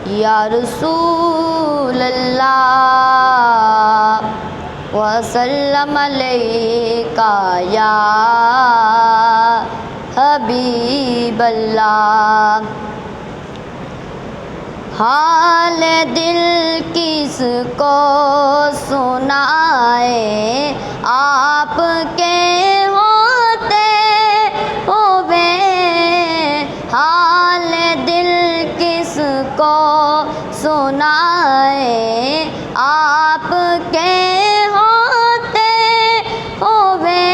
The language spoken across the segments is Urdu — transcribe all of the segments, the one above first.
یا رسول اللہ وسلم علیکہ یا حبیب اللہ۔ حال دل کس کو سنائے آپ کے ہوتے ہوئے، حال دل کس کو سنائے آپ کے ہوتے ہوئے،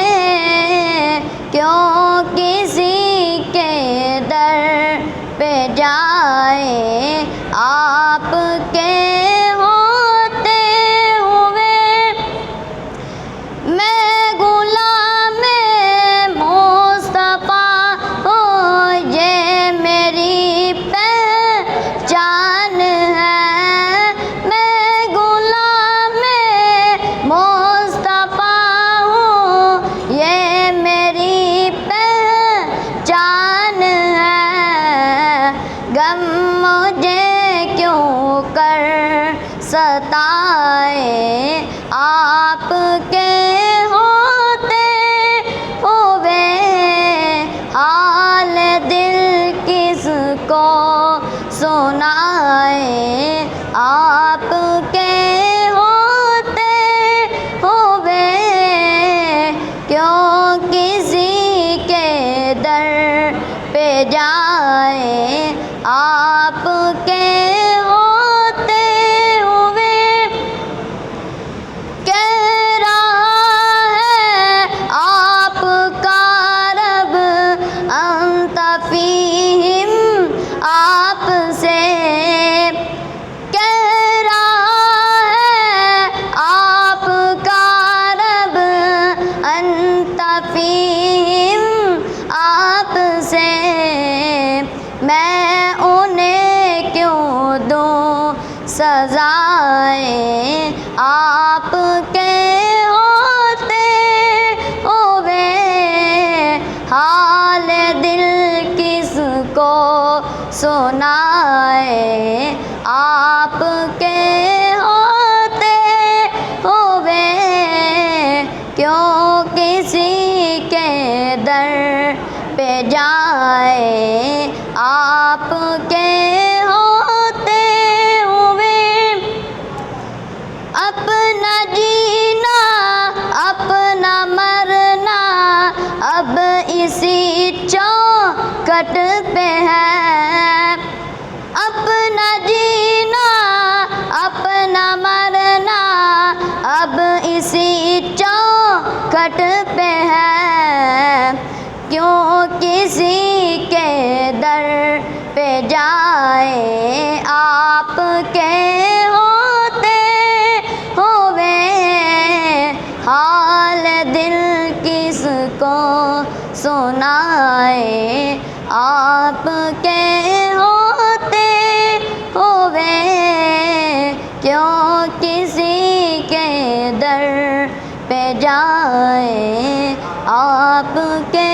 کیوں کسی کے در پہ جائے آپ کے ہوتے ہوئے۔ میں غلام مصطفیٰ ہوں، یہ میری پہچان ہے۔ میں غلام مصطفیٰ ہوں، یہ میری پہچان ہے۔ غم مجھے کیوں کر ستائے آپ کے ہوتے ہوئے، حال دل کس کو سنائے آپ کے ہوتے ہوئے، کیوں کسی کے در پہ جائے آپ کے ہوتے ہوئے۔ کہہ رہا ہے آپ کا رب انت فیہم آپ سے، کہہ رہا ہے آپ کا رب انت فیہم آپ سے، میں انہیں کیوں دوں سزائے آپ کے ہوتے ہوئے، حال دل کس کو سنائے آپ کے ہوتے ہوئے، کیوں کسی کے در پہ جائے آپ کے ہوتے ہوئے۔ اپنا جینا اپنا مرنا اب اسی چوکھٹ پہ ہے، اپنا جینا اپنا مرنا اب اسی چوکھٹ پہ ہے، کیوں کسی کے در پہ جائے آپ کے ہوتے ہوئے، حال دل کس کو سنائے آپ کے ہوتے ہوئے، کیوں کسی کے در پہ جائے آپ کے